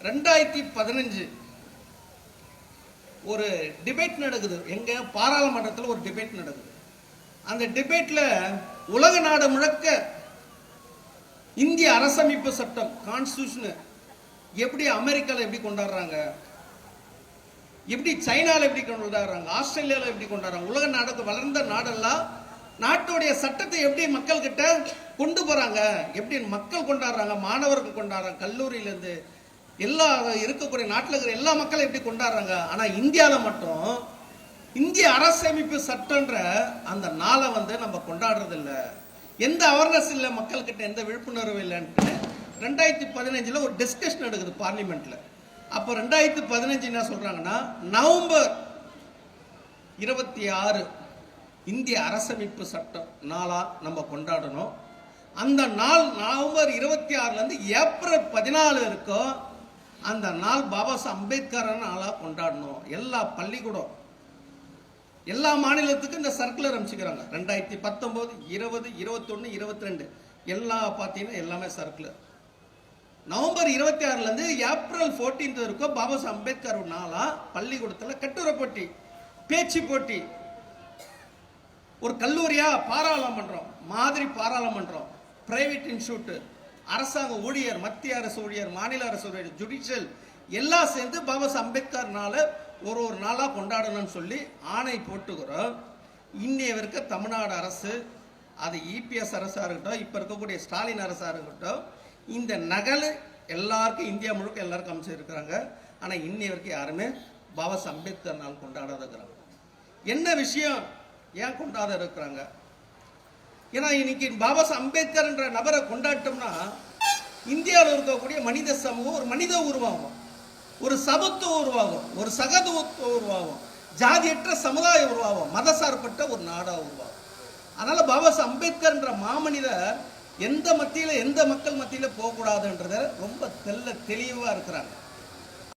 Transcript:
2015 ஒரு டிபேட் நடக்குது. எங்க பாராளுமன்றத்தில் ஒரு டிபேட் நடக்குது. அந்த டிபேட்ல உலக நாடு முழுக்க இந்திய அரசமைப்பு சட்டம் கான்ஸ்டிடியூஷன் எப்படி அமெரிக்கால எப்படி கொண்டாடுறாங்க, எப்படி சைனால எப்படி கொண்டாடுறாங்க, ஆஸ்திரேலியால எப்படி கொண்டாடுறாங்க, உலக நாடுக்கு வளர்ந்த நாடெல்லாம் நாட்டுடைய சட்டத்தை எப்படி மக்கள் கிட்ட கொண்டு போறாங்க, எப்படி மக்கள் கொண்டாடுறாங்க, மாணவர்கள் கொண்டாடுறாங்க, கல்லூரியிலிருந்து எல்லா இருக்கக்கூடிய நாட்டில் இருக்கிற எல்லா மக்களும் எப்படி கொண்டாடுறாங்க. ஆனா இந்தியாவில் மட்டும் இந்திய அரசமைப்பு சட்டம்ன்ற அந்த நாளை நம்ம கொண்டாடுறது இல்லை. எந்த அவேர்னஸ் இல்லை, மக்கள் கிட்ட எந்த விழிப்புணர்வு இல்லைன்ட்டு 2015 ஒரு டிஸ்கஷன் நடக்குது பார்லிமெண்ட்ல. அப்போ 2015 என்ன சொல்றாங்கன்னா, நவம்பர் 26 இந்திய அரசமைப்பு சட்டம் நாளா நம்ம கொண்டாடணும். அந்த நாள் நவம்பர் 26 இருந்து ஏப்ரல் 14 இருக்கும். அந்த நாள் பாபா சாஹேப் அம்பேத்கர் நாளா கொண்டாடணும். எல்லா பள்ளிக்கூடம் எல்லா மாநிலத்துக்கும் இந்த சர்க்குலர் அமைச்சுக்கிறாங்க. 2019, 20, 21, 22 எல்லா பார்த்தீங்கன்னா எல்லாமே சர்க்குலர். நவம்பர் 26 இருந்து ஏப்ரல் 14 இருக்கும் பாபா சாஹேப் அம்பேத்கர் நாளா பள்ளிக்கூடத்தில் கட்டுரை போட்டி, பேச்சு போட்டி, ஒரு கல்லூரியா பாராளுமன்றம் மாதிரி பாராளுமன்றம், பிரைவேட் இன்ஸ்டியூட், அரசாங்க ஊழியர், மத்திய அரசு ஊழியர், மாநில அரசு ஊழியர், ஜுடிஷியல் எல்லாம் சேர்ந்து பாபா சாஹேப் அம்பேத்கர் நாளை ஒரு நாளா கொண்டாடணும்னு சொல்லி ஆணை போட்டுக்கிறோம். இன்னைய இருக்க தமிழ்நாடு அரசு, அது இபிஎஸ் அரசா இருக்கட்டும், இப்ப இருக்கக்கூடிய ஸ்டாலின் அரசா இருக்கட்டும், இந்த நகல் எல்லாருக்கும் இந்தியா முழுக்க எல்லாருக்கும் அமைச்சிருக்கிறாங்க. ஆனா இன்னைய வரைக்கும் யாருமே பாபா சாஹேப் அம்பேத்கர் நாள் கொண்டாடாத இருக்கிறாங்க. என்ன விஷயம், ஏன் கொண்டாட இருக்கிறாங்க? ஏன்னா இன்னைக்கு பாபா சாஹேப் அம்பேத்கர் என்ற நபரை கொண்டாட்டோம்னா இந்தியாவில் இருக்கக்கூடிய மனித சமூகம் ஒரு மனித உருவாகும், ஒரு சமத்துவம் உருவாகும், ஒரு சகதுவத்துவம் உருவாகும், ஜாதியற்ற சமுதாயம் உருவாகும், மதசார்பற்ற ஒரு நாடா உருவாகும். அதனால பாபா சாஹேப் அம்பேத்கர் என்ற மாமனிதர் எந்த மத்தியில எந்த மக்கள் மத்தியில போகக்கூடாதுன்றத ரொம்ப தெளிவா இருக்கிறாங்க.